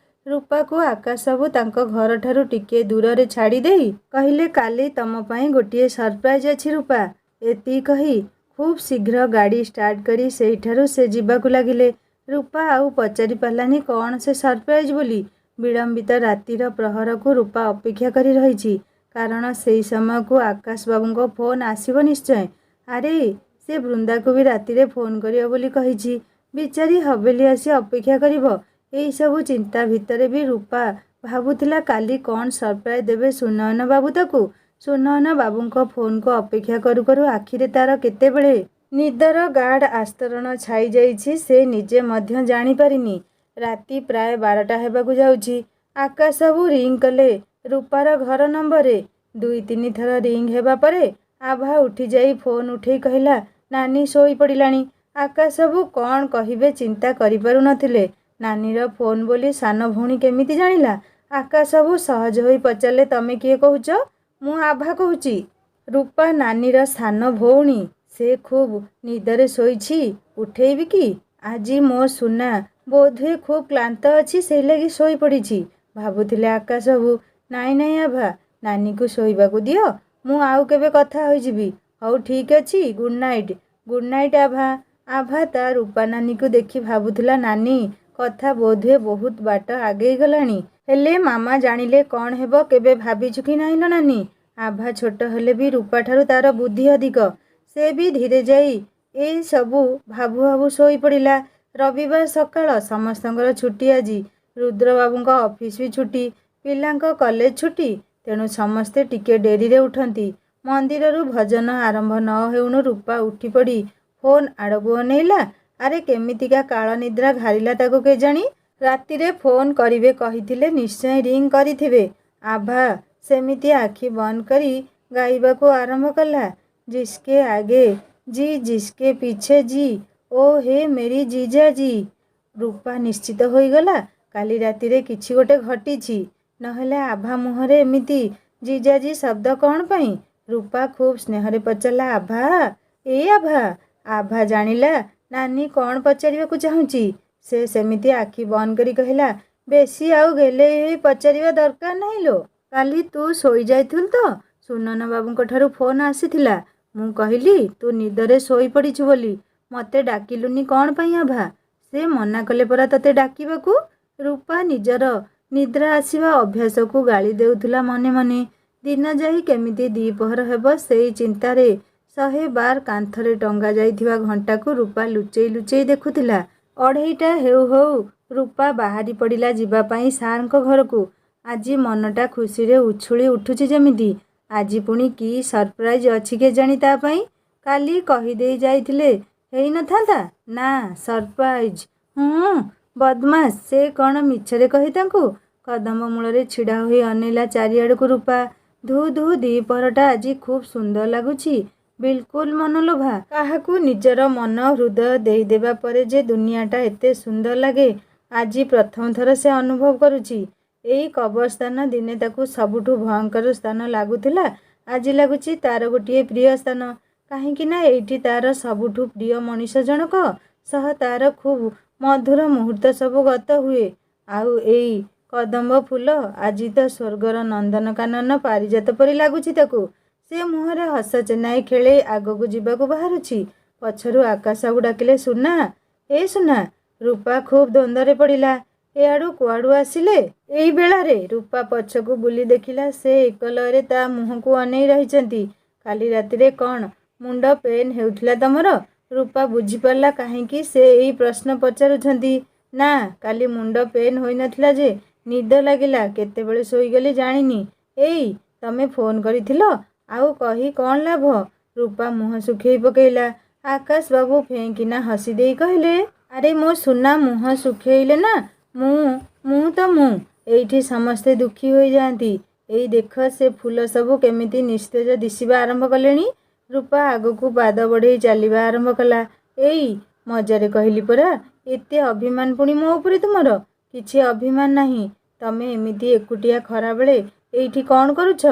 ରୂପାକୁ ଆକାଶବାବୁ ତାଙ୍କ ଘରଠାରୁ ଟିକିଏ ଦୂରରେ ଛାଡ଼ି ଦେଇ କହିଲେ, କାଲି ତମ ପାଇଁ ଗୋଟିଏ ସରପ୍ରାଇଜ୍ ଅଛି ରୂପା। ଏତିକି କହି ଖୁବ୍ ଶୀଘ୍ର ଗାଡ଼ି ଷ୍ଟାର୍ଟ କରି ସେଇଠାରୁ ସେ ଯିବାକୁ ଲାଗିଲେ। ରୂପା ଆଉ ପଚାରି ପାରିଲାନି କ'ଣ ସେ ସରପ୍ରାଇଜ୍ ବୋଲି। ବିଳମ୍ବିତ ରାତିର ପ୍ରହରକୁ ରୂପା ଅପେକ୍ଷା କରି ରହିଛି, କାରଣ ସେଇ ସମୟକୁ ଆକାଶ ବାବୁଙ୍କ ଫୋନ୍ ଆସିବ ନିଶ୍ଚୟ। ଆରେ ସେ ବୃନ୍ଦାକୁ ବି ରାତିରେ ଫୋନ୍ କରିବ ବୋଲି କହିଛି। ବିଚାରୀ ହବେଲି ଆସି ଅପେକ୍ଷା କରିବ। ଏଇସବୁ ଚିନ୍ତା ଭିତରେ ବି ରୂପା ଭାବୁଥିଲା କାଲି କ'ଣ ସରପ୍ରାଇଜ୍ ଦେବେ ସୁନୟନ ବାବୁ ତାକୁ। ସୁନୟନ ବାବୁଙ୍କ ଫୋନ୍କୁ ଅପେକ୍ଷା କରୁ କରୁ ଆଖିରେ ତା'ର କେତେବେଳେ ନିଦର ଗାଢ଼ ଆସ୍ତରଣ ଛାଇ ଯାଇଛି ସେ ନିଜେ ମଧ୍ୟ ଜାଣିପାରିନି। ରାତି ପ୍ରାୟ 12ଟା ହେବାକୁ ଯାଉଛି। ଆକାଶ ବାବୁ ରିଂ କଲେ ରୂପାର ଘର ନମ୍ବରରେ। 2-3 ଥର ରିଂ ହେବା ପରେ ଆଭା ଉଠିଯାଇ ଫୋନ୍ ଉଠେଇ କହିଲା, ନାନୀ ଶୋଇ ପଡ଼ିଲାଣି। ଆକାଶ ବାବୁ କ'ଣ କହିବେ ଚିନ୍ତା କରିପାରୁନଥିଲେ। ନାନୀର ଫୋନ୍ ବୋଲି ସାନ ଭଉଣୀ କେମିତି ଜାଣିଲା? ଆକାଶ ବାବୁ ସହଜ ହୋଇ ପଚାରିଲେ, ତମେ କିଏ କହୁଛ? ମୁଁ ଆଭା କହୁଛି। ରୂପା ନାନୀର ସାନ ଭଉଣୀ। ସେ ଖୁବ୍ ନିଦରେ ଶୋଇଛି, ଉଠେଇବି କି? ଆଜି ମୋ ସୁନା ବୋଧହୁଏ ଖୁବ୍ କ୍ଳାନ୍ତ ଅଛି, ସେଇ ଲାଗି ଶୋଇ ପଡ଼ିଛି ଭାବୁଥିଲେ ଆକାଶ ବାବୁ। ନାଇଁ ନାଇଁ ଆଭା, ନାନୀକୁ ଶୋଇବାକୁ ଦିଅ, ମୁଁ ଆଉ କେବେ କଥା ହୋଇଯିବି। ହଉ ଠିକ୍ ଅଛି, ଗୁଡ୍ ନାଇଟ୍। ଗୁଡ୍ ନାଇଟ୍ ଆଭା। ଆଭା ତା ରୂପା ନାନୀକୁ ଦେଖି ଭାବୁଥିଲା, ନାନୀ କଥା ବୋଧହୁଏ ବହୁତ ବାଟ ଆଗେଇ ଗଲାଣି। ହେଲେ ମାମା ଜାଣିଲେ କ'ଣ ହେବ କେବେ ଭାବିଛୁ କି ନାହିଁ ଲୋ ନାନୀ? ଆଭା ଛୋଟ ହେଲେ ବି ରୂପାଠାରୁ ତା'ର ବୁଦ୍ଧି ଅଧିକ। ସେ ବି ଧୀରେ ଯାଇ ଏଇ ସବୁ ଭାବୁ ଭାବୁ ଶୋଇ ପଡ଼ିଲା। ରବିବାର ସକାଳ, ସମସ୍ତଙ୍କର ଛୁଟି ଆଜି। ରୁଦ୍ରବାବୁଙ୍କ ଅଫିସ୍ ବି ଛୁଟି, ପିଲାଙ୍କ କଲେଜ ଛୁଟି। ତେଣୁ ସମସ୍ତେ ଟିକେ ଡେରିରେ ଉଠନ୍ତି। ମନ୍ଦିରରୁ ଭଜନ ଆରମ୍ଭ ନ ହେଉଣୁ ରୂପା ଉଠିପଡ଼ି ଫୋନ୍ ଆଡ଼କୁ ଅନେଇଲା। ଆରେ କେମିତିକା କାଳ ନିଦ୍ରା ଘାରିଲା ତାକୁ କେଜାଣି। ରାତିରେ ଫୋନ୍ କରିବେ କହିଥିଲେ ନିଶ୍ଚୟ ରିଂ କରିଥିବେ। ଆଭା ସେମିତି ଆଖି ବନ୍ଦ କରି ଗାଇବାକୁ ଆରମ୍ଭ କଲା, ଜିସ୍କେ ଆଗେ ଜି ଜିସ୍କେ ପିଛେ ଜି, ଓ ହେ ମେରି ଜିଜାଜି। ରୂପା ନିଶ୍ଚିତ ହୋଇଗଲା କାଲି ରାତିରେ କିଛି ଗୋଟେ ଘଟିଛି। ନହେଲେ ଆଭା ମୁହଁରେ ଏମିତି ଜିଜାଜି ଶବ୍ଦ କ'ଣ ପାଇଁ? ରୂପା ଖୁବ୍ ସ୍ନେହରେ ପଚାରିଲା, ଆଭା ଏ ଆଭା। ଆଭା ଜାଣିଲା ନାନୀ କ'ଣ ପଚାରିବାକୁ ଚାହୁଁଛି। ସେ ସେମିତି ଆଖି ବନ୍ଦ କରି କହିଲା, ବେଶୀ ଆଉ ଗେଲେଇ ହୋଇ ପଚାରିବା ଦରକାର ନାହିଁ ଲୋ। କାଲି ତୁ ଶୋଇଯାଇଥିଲୁ ତ? ସୁନୟନ ବାବୁଙ୍କ ଠାରୁ ଫୋନ୍ ଆସିଥିଲା। ମୁଁ କହିଲି ତୁ ନିଦରେ ଶୋଇ ପଡ଼ିଛୁ ବୋଲି। ମୋତେ ଡାକିଲୁନି କ'ଣ ପାଇଁ ଆଭା? ସେ ମନା କଲେ ପରା ତତେ ଡାକିବାକୁ। ରୂପା ନିଜର ନିଦ୍ରା ଆସିବା ଅଭ୍ୟାସକୁ ଗାଳି ଦେଉଥିଲା ମନେ ମନେ। ଦିନ ଯାଇ କେମିତି ଦ୍ୱିପହର ହେବ ସେଇ ଚିନ୍ତାରେ 100 ବାର କାନ୍ଥରେ ଟଙ୍ଗା ଯାଇଥିବା ଘଣ୍ଟାକୁ ରୂପା ଲୁଚେଇ ଲୁଚେଇ ଦେଖୁଥିଲା। 2:30ଟା ହେଉ ହେଉ ରୂପା ବାହାରି ପଡ଼ିଲା ଯିବା ପାଇଁ ସାର୍ଙ୍କ ଘରକୁ। ଆଜି ମନଟା ଖୁସିରେ ଉଛୁଳି ଉଠୁଛି ଯେମିତି। ଆଜି ପୁଣି କି ସରପ୍ରାଇଜ୍ ଅଛି କେଜାଣି ତା ପାଇଁ। କାଲି କହିଦେଇ ଯାଇଥିଲେ ହେଇନଥାନ୍ତା? ନା, ସରପ୍ରାଇଜ୍। ବଦମାସ୍। ସେ କ'ଣ ମିଛରେ କହେ ତାଙ୍କୁ? କଦମ୍ବ ମୂଳରେ ଛିଡ଼ା ହୋଇ ଅନେଇଲା ଚାରିଆଡ଼କୁ ରୂପା। ଧୁ ଧୁ ଦ୍ୱିପହରଟା ଆଜି ଖୁବ୍ ସୁନ୍ଦର ଲାଗୁଛି, ବିଲକୁଲ ମନଲୋଭା। କାହାକୁ ନିଜର ମନ ହୃଦୟ ଦେଇଦେବା ପରେ ଯେ ଦୁନିଆଟା ଏତେ ସୁନ୍ଦର ଲାଗେ, ଆଜି ପ୍ରଥମ ଥର ସେ ଅନୁଭବ କରୁଛି। ଏଇ କବରସ୍ଥାନ ଦିନେ ତାକୁ ସବୁଠୁ ଭୟଙ୍କର ସ୍ଥାନ ଲାଗୁଥିଲା, ଆଜି ଲାଗୁଛି ତା'ର ଗୋଟିଏ ପ୍ରିୟ ସ୍ଥାନ। କାହିଁକି ନା ଏଇଠି ତା'ର ସବୁଠୁ ପ୍ରିୟ ମଣିଷ ଜଣକ ସହ ତା'ର ଖୁବ୍ ମଧୁର ମୁହୂର୍ତ୍ତ ସବୁ ଗତ ହୁଏ। ଆଉ ଏଇ କଦମ୍ବ ଫୁଲ ଆଜି ତ ସ୍ୱର୍ଗର ନନ୍ଦନକାନନ ପାରିଜାତ ପରି ଲାଗୁଛି ତାକୁ। ସେ ମୁହଁରେ ହସ ଚେନାଇ ଖେଳେଇ ଆଗକୁ ଯିବାକୁ ବାହାରୁଛି। ପଛରୁ ଆକାଶ ବାବୁ ଡାକିଲେ, ସୁନା, ଏ ସୁନା। ରୂପା ଖୁବ୍ ଦ୍ୱନ୍ଦ୍ୱରେ ପଡ଼ିଲା। ଏଆଡ଼ୁ କୁଆଡ଼ୁ ଆସିଲେ ଏଇ ବେଳାରେ? ରୂପା ପଛକୁ ବୁଲି ଦେଖିଲା ସେ ଏକଲୟରେ ତା ମୁହଁକୁ ଅନେଇ ରହିଛନ୍ତି। କାଲି ରାତିରେ କ'ଣ ମୁଣ୍ଡ ପେନ୍ ହେଉଥିଲା ତମର? ରୂପା ବୁଝିପାରିଲା କାହିଁକି ସେ ଏଇ ପ୍ରଶ୍ନ ପଚାରୁଛନ୍ତି। ନା, କାଲି ମୁଣ୍ଡ ପେନ୍ ହୋଇନଥିଲା ଯେ, ନିଦ ଲାଗିଲା, କେତେବେଳେ ଶୋଇଗଲି ଜାଣିନି। ଏଇ ତମେ ଫୋନ୍ କରିଥିଲ? ଆଉ କହି କ'ଣ ଲାଭ? ରୂପା ମୁହଁ ଶୁଖେଇ ପକେଇଲା। ଆକାଶ ବାବୁ ଫେଁ ହସି ଦେଇ କହିଲେ, ଆରେ ମୋ ସୁନା ମୁହଁ ଶୁଖେଇଲେ ନା, ମୁଁ ଏଇଠି ସମସ୍ତେ ଦୁଃଖୀ ହୋଇଯାଆନ୍ତି। ଏଇ ଦେଖ ସେ ଫୁଲ ସବୁ କେମିତି ନିସ୍ତେଜ ଦିଶିବା ଆରମ୍ଭ କଲେଣି। ରୂପା ଆଗକୁ ପାଦ ବଢ଼େଇ ଚାଲିବା ଆରମ୍ଭ କଲା। ଏଇ ମଜାରେ କହିଲି ପରା, ଏତେ ଅଭିମାନ ପୁଣି ମୋ ଉପରେ ତୁମର? କିଛି ଅଭିମାନ ନାହିଁ। ତମେ ଏମିତି ଏକୁଟିଆ ଖରାବେଳେ ଏଇଠି କ'ଣ କରୁଛ?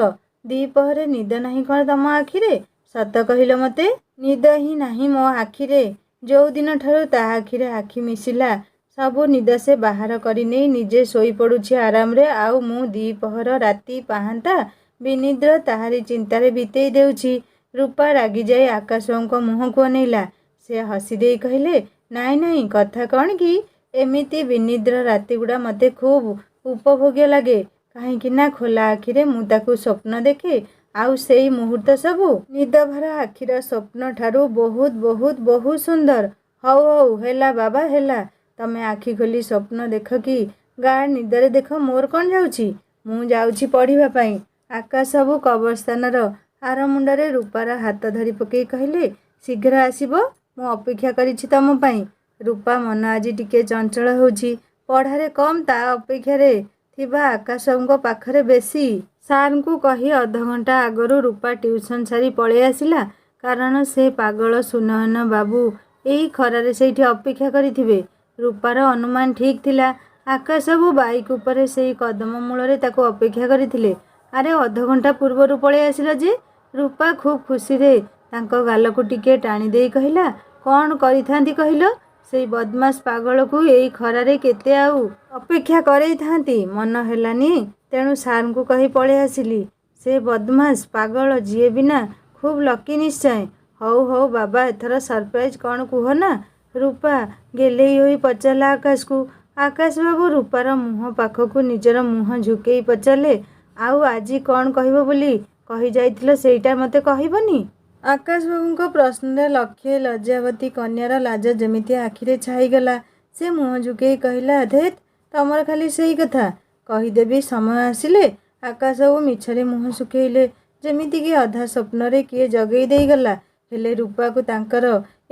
ଦ୍ୱିପହରେ ନିଦ ନାହିଁ କ'ଣ ତମ ଆଖିରେ? ସତ କହିଲ ମୋତେ। ନିଦ ହିଁ ନାହିଁ ମୋ ଆଖିରେ। ଯୋଉ ଦିନଠାରୁ ତା ଆଖିରେ ଆଖି ମିଶିଲା, ସବୁ ନିଦ ସେ ବାହାର କରିନେଇ ନିଜେ ଶୋଇପଡ଼ୁଛି ଆରାମରେ, ଆଉ ମୁଁ ଦ୍ୱିପହର, ରାତି ପାହାନ୍ତା ବିନିଦ୍ର ତାହାରି ଚିନ୍ତାରେ ବିତେଇ ଦେଉଛି। ରୂପା ରାଗି ଯାଇ ଆକାଶବାବୁଙ୍କ ମୁହଁକୁ ଅନେଇଲା। ସେ ହସି ଦେଇ କହିଲେ, ନାଇଁ ନାଇଁ, କଥା କ'ଣ କି, ଏମିତି ବିନିଦ୍ର ରାତିଗୁଡ଼ା ମୋତେ ଖୁବ୍ ଉପଭୋଗ୍ୟ ଲାଗେ। କାହିଁକି ନା ଖୋଲା ଆଖିରେ ମୁଁ ତାକୁ ସ୍ୱପ୍ନ ଦେଖେ, ଆଉ ସେଇ ମୁହୂର୍ତ୍ତ ସବୁ ନିଦଭରା ଆଖିର ସ୍ୱପ୍ନ ଠାରୁ ବହୁତ ବହୁତ ବହୁତ ସୁନ୍ଦର। ହଉ ହଉ, ହେଲା ବାବା ହେଲା। ତମେ ଆଖି ଖୋଲି ସ୍ୱପ୍ନ ଦେଖ କି ଗାଢ଼ ନିଦରେ ଦେଖ, ମୋର କ'ଣ ଯାଉଛି। ମୁଁ ଯାଉଛି ପଢ଼ିବା ପାଇଁ। ଆକାଶବାବୁ କବରସ୍ଥାନର ଆରମୁଣ୍ଡରେ ରୂପାର ହାତ ଧରି ପକାଇ କହିଲେ, ଶୀଘ୍ର ଆସିବ, ମୁଁ ଅପେକ୍ଷା କରିଛି ତମ ପାଇଁ। ରୂପା ମନ ଆଜି ଟିକେ ଚଞ୍ଚଳ ହେଉଛି। ପଢ଼ାରେ କମ୍, ତା ଅପେକ୍ଷାରେ ଥିବା ଆକାଶବାବୁଙ୍କ ପାଖରେ ବେଶୀ। ସାର୍ଙ୍କୁ କହି ଅଧଘଣ୍ଟା ଆଗରୁ ରୂପା ଟ୍ୟୁସନ୍ ସାରି ପଳେଇ ଆସିଲା। କାରଣ ସେ ପାଗଳ ସୁନୟନ ବାବୁ ଏଇ ଖରାରେ ସେଇଠି ଅପେକ୍ଷା କରିଥିବେ। ରୂପାର ଅନୁମାନ ଠିକ୍ ଥିଲା। ଆକାଶବାବୁ ବାଇକ୍ ଉପରେ ସେଇ କଦମ ମୂଳରେ ତାକୁ ଅପେକ୍ଷା କରିଥିଲେ। ଆରେ ଅଧଘଣ୍ଟା ପୂର୍ବରୁ ପଳେଇ ଆସିଲ ଯେ? ରୂପା ଖୁବ୍ ଖୁସିରେ ତାଙ୍କ ଗାଲକୁ ଟିକେ ଟାଣି ଦେଇ କହିଲା, କ'ଣ କରିଥାନ୍ତି କହିଲ? ସେଇ ବଦମାସ ପାଗଳକୁ ଏଇ ଖରାରେ କେତେ ଆଉ ଅପେକ୍ଷା କରେଇଥାନ୍ତି। ମନ ହେଲାନି, ତେଣୁ ସାର୍ଙ୍କୁ କହି ପଳେଇ ଆସିଲି। ସେ ବଦମାସ ପାଗଳ ଯିଏ ବିନା ଖୁବ୍ ଲକି ନିଶ୍ଚୟ। ହଉ ହଉ ବାବା, ଏଥର ସରପ୍ରାଇଜ୍ କ'ଣ କୁହ ନା। ରୂପା ଗେହ୍ଲେଇ ହୋଇ ପଚାରିଲା ଆକାଶକୁ। ଆକାଶବାବୁ ରୂପାର ମୁହଁ ପାଖକୁ ନିଜର ମୁହଁ ଝୁକେଇ ପଚାରିଲେ, ଆଉ ଆଜି କ'ଣ କହିବ ବୋଲି କହିଯାଇଥିଲ, ସେଇଟା ମୋତେ କହିବନି? ଆକାଶବାବୁଙ୍କ ପ୍ରଶ୍ନରେ ଲକ୍ଷେ ଲଜ୍ଜାବତୀ କନ୍ୟାର ଲାଜ ଯେମିତି ଆଖିରେ ଛାଇଗଲା। ସେ ମୁହଁ ଝୁକେଇ କହିଲା, ଧେତ୍, ତମର ଖାଲି ସେଇ କଥା। କହିଦେବି ସମୟ ଆସିଲେ। ଆକାଶବାବୁ ମିଛରେ ମୁହଁ ଶୁଖେଇଲେ, ଯେମିତିକି ଅଧା ସ୍ୱପ୍ନରେ କିଏ ଜଗେଇ ଦେଇଗଲା। ହେଲେ ରୂପାକୁ ତାଙ୍କର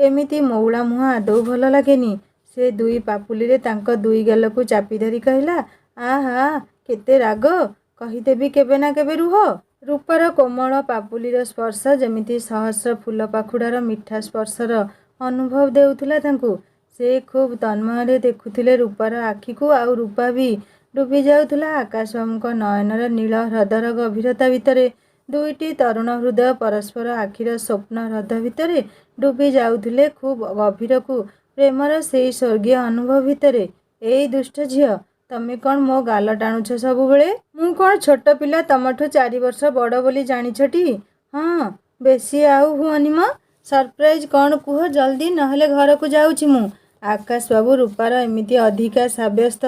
ଏମିତି ମଉଳା ମୁହଁ ଆଦୌ ଭଲ ଲାଗେନି। ସେ ଦୁଇ ପାପୁଲିରେ ତାଙ୍କ ଦୁଇ ଗାଲକୁ ଚାପି ଧରି କହିଲା, ଆହା, କେତେ ରାଗ। କହିଦେବି କେବେ ନା କେବେ, ରୁହ। ରୂପାର କୋମଳ ପାପୁଲିର ସ୍ପର୍ଶ ଯେମିତି ସହସ୍ର ଫୁଲ ପାଖୁଡ଼ାର ମିଠା ସ୍ପର୍ଶର ଅନୁଭବ ଦେଉଥିଲା ତାଙ୍କୁ। ସେ ଖୁବ୍ ତନ୍ମୟରେ ଦେଖୁଥିଲେ ରୂପାର ଆଖିକୁ, ଆଉ ରୂପା ବି ଡୁବି ଯାଉଥିଲା ଆକାଶବାବୁଙ୍କ ନୟନର ନୀଳ ହ୍ରଦର ଗଭୀରତା ଭିତରେ। ଦୁଇଟି ତରୁଣ ହୃଦୟ ପରସ୍ପର ଆଖିର ସ୍ୱପ୍ନ ହ୍ରଦ ଭିତରେ ଡୁବି ଯାଉଥିଲେ ଖୁବ୍ ଗଭୀରକୁ, ପ୍ରେମର ସେଇ ସ୍ୱର୍ଗୀୟ ଅନୁଭବ ଭିତରେ। ଏଇ ଦୁଷ୍ଟ ଝିଅ, ତମେ କ'ଣ ମୋ ଗାଲ ଟାଣୁଛ ସବୁବେଳେ? ମୁଁ କ'ଣ ଛୋଟ ପିଲା, ତମଠୁ 4 ବର୍ଷ ବଡ଼ ବୋଲି ଜାଣିଛଟି? ହଁ, ବେଶୀ ଆଉ ହୁଅନି ମ। ସରପ୍ରାଇଜ୍ କ'ଣ କୁହ ଜଲ୍ଦି, ନହେଲେ ଘରକୁ ଯାଉଛି ମୁଁ। ଆକାଶବାବୁ ରୂପାର ଏମିତି ଅଧିକା ସାବ୍ୟସ୍ତ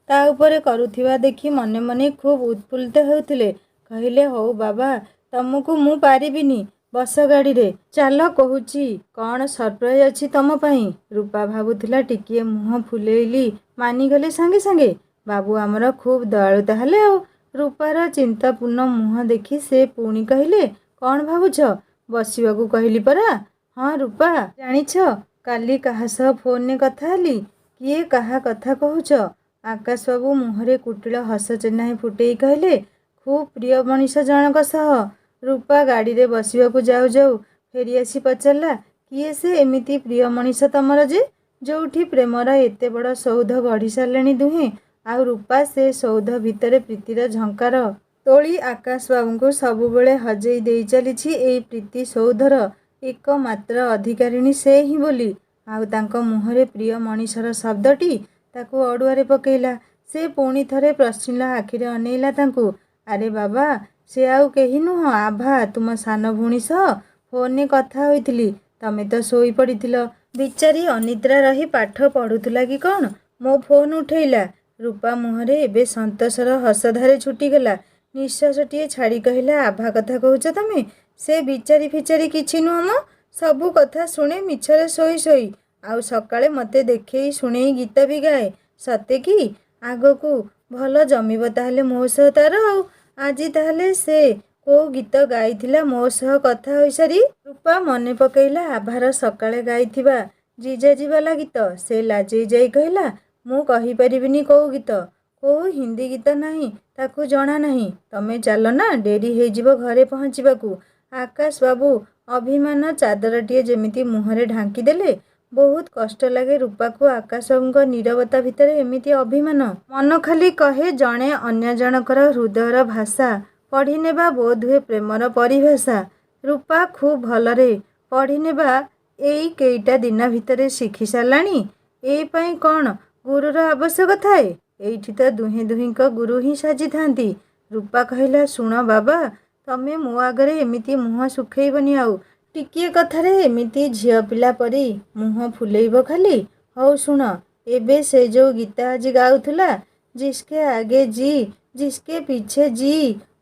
ତା ଉପରେ କରୁଥିବା ଦେଖି ମନେ ମନେ ଖୁବ୍ ଉତ୍ଫୁଲ୍ଲିତ ହେଉଥିଲେ। କହିଲେ, ହଉ ବାବା, ତମକୁ ମୁଁ ପାରିବିନି। ବସ ଗାଡ଼ିରେ ଚାଲ କହୁଛି। କ'ଣ ସରପ୍ରାଇଜ୍ ଅଛି ତମ ପାଇଁ? ରୂପା ଭାବୁଥିଲା, ଟିକିଏ ମୁହଁ ଫୁଲେଇଲି ମାନିଗଲେ ସାଙ୍ଗେ ସାଙ୍ଗେ। ବାବୁ ଆମର ଖୁବ୍ ଦୟାଳୁ ତାହେଲେ ଆଉ। ରୂପାର ଚିନ୍ତାପୂର୍ଣ୍ଣ ମୁହଁ ଦେଖି ସେ ପୁଣି କହିଲେ, କ'ଣ ଭାବୁଛ? ବସିବାକୁ କହିଲି ପରା। ହଁ ରୂପା, ଜାଣିଛ, କାଲି କାହା ସହ ଫୋନ୍ରେ କଥା ହେଲି। କିଏ, କାହା କଥା କହୁଛ? ଆକାଶବାବୁ ମୁହଁରେ କୁଟିଳ ହସ ଚେନାଏ ଫୁଟେଇ କହିଲେ, ଖୁବ୍ ପ୍ରିୟ ମଣିଷ ଜଣକ ସହ। ରୂପା ଗାଡ଼ିରେ ବସିବାକୁ ଯାଉ ଯାଉ ଫେରିଆସି ପଚାରିଲା, କିଏ ସେ ଏମିତି ପ୍ରିୟ ମଣିଷ ତମର ଯେ, ଯୋଉଠି ପ୍ରେମର ଏତେ ବଡ଼ ସୌଧ ଗଢ଼ି ସାରିଲେଣି ଦୁହେଁ, ଆଉ ରୂପା ସେ ସୌଧ ଭିତରେ ପ୍ରୀତିର ଝଙ୍କାର ତୋଳି ଆକାଶବାବୁଙ୍କୁ ସବୁବେଳେ ହଜେଇ ଦେଇ ଚାଲିଛି। ଏଇ ପ୍ରୀତି ସୌଧର ଏକମାତ୍ର ଅଧିକାରିଣୀ ସେ ହିଁ ବୋଲି। ଆଉ ତାଙ୍କ ମୁହଁରେ ପ୍ରିୟ ମଣିଷର ଶବ୍ଦଟି ତାକୁ ଅଡ଼ୁଆରେ ପକେଇଲା। ସେ ପୁଣି ଥରେ ପ୍ରଶ୍ନିଳ ଆଖିରେ ଅନେଇଲା ତାଙ୍କୁ। ଆରେ ବାବା, ସେ ଆଉ କେହି ନୁହଁ, ଆଭା, ତୁମ ସାନ ଭଉଣୀ ସହ ଫୋନ୍ରେ କଥା ହୋଇଥିଲି। ତମେ ତ ଶୋଇ ପଡ଼ିଥିଲ। ବିଚାରୀ ଅନିଦ୍ରା ରହି ପାଠ ପଢ଼ୁଥିଲା କି କ'ଣ, ମୋ ଫୋନ୍ ଉଠେଇଲା। ରୂପା ମୁହଁରେ ଏବେ ସନ୍ତୋଷର ହସଧାରେ ଛୁଟିଗଲା। ନିଶ୍ୱାସଟିଏ ଛାଡ଼ି କହିଲା, ଆଭା କଥା କହୁଛ ତମେ? ସେ ବିଚାରୀ ଫିଚାରୀ କିଛି ନୁହଁ ମ। ସବୁ କଥା ଶୁଣେ ମିଛରେ ଶୋଇ ଶୋଇ, ଆଉ ସକାଳେ ମୋତେ ଦେଖେଇ ଶୁଣେଇ ଗୀତ ବି ଗାଏ। ସତେ କି? ଆଗକୁ ଭଲ ଜମିବ ତାହେଲେ ମୋ ସହ ତାର ଆଉ। ଆଜି ତାହେଲେ ସେ କୋଉ ଗୀତ ଗାଇଥିଲା ମୋ ସହ କଥା ହୋଇସାରି? ରୂପା ମନେ ପକେଇଲା ଆଭାର ସକାଳେ ଗାଇଥିବା ଜିଜାଜିବାଲା ଗୀତ। ସେ ଲାଜେଇ ଯାଇ କହିଲା, ମୁଁ କହିପାରିବିନି କୋଉ ଗୀତ। କୋଉ ହିନ୍ଦୀ ଗୀତ ନାହିଁ, ତାକୁ ଜଣା ନାହିଁ। ତମେ ଚାଲ ନା, ଡେରି ହେଇଯିବ ଘରେ ପହଞ୍ଚିବାକୁ। ଆକାଶବାବୁ ଅଭିମାନ ଚାଦରଟିଏ ଯେମିତି ମୁହଁରେ ଢାଙ୍କି ଦେଲେ। ବହୁତ କଷ୍ଟ ଲାଗେ ରୂପାକୁ ଆକାଶବାବୁଙ୍କ ନୀରବତା ଭିତରେ ଏମିତି ଅଭିମାନ। ମନ ଖାଲି କହେ, ଜଣେ ଅନ୍ୟ ଜଣକର ହୃଦୟର ଭାଷା ପଢ଼ିନେବା ବୋଧହୁଏ ପ୍ରେମର ପରିଭାଷା। ରୂପା ଖୁବ୍ ଭଲରେ ପଢ଼ିନେବା ଏଇ କେଇଟା ଦିନ ଭିତରେ ଶିଖି ସାରିଲାଣି। ଏ ପାଇଁ କ'ଣ ଗୁରୁର ଆବଶ୍ୟକ ଥାଏ? ଏଇଠି ତ ଦୁହେଁ ଦୁହିଁଙ୍କ ଗୁରୁ ହିଁ ସାଜିଥାନ୍ତି। ରୂପା କହିଲା, ଶୁଣ ବାବା, ତମେ ମୋ ଆଗରେ ଏମିତି ମୁହଁ ଶୁଖେଇବନି ଆଉ। ଟିକିଏ କଥାରେ ଏମିତି ଝିଅ ପିଲା ପରି ମୁହଁ ଫୁଲେଇବ ଖାଲି। ହଉ ଶୁଣ, ଏବେ ସେ ଯେଉଁ ଗୀତ ଆଜି ଗାଉଥିଲା, ଜିସ୍କେ ଆଗେ ଜି ଜିସ୍କେ ପିଛେ ଜି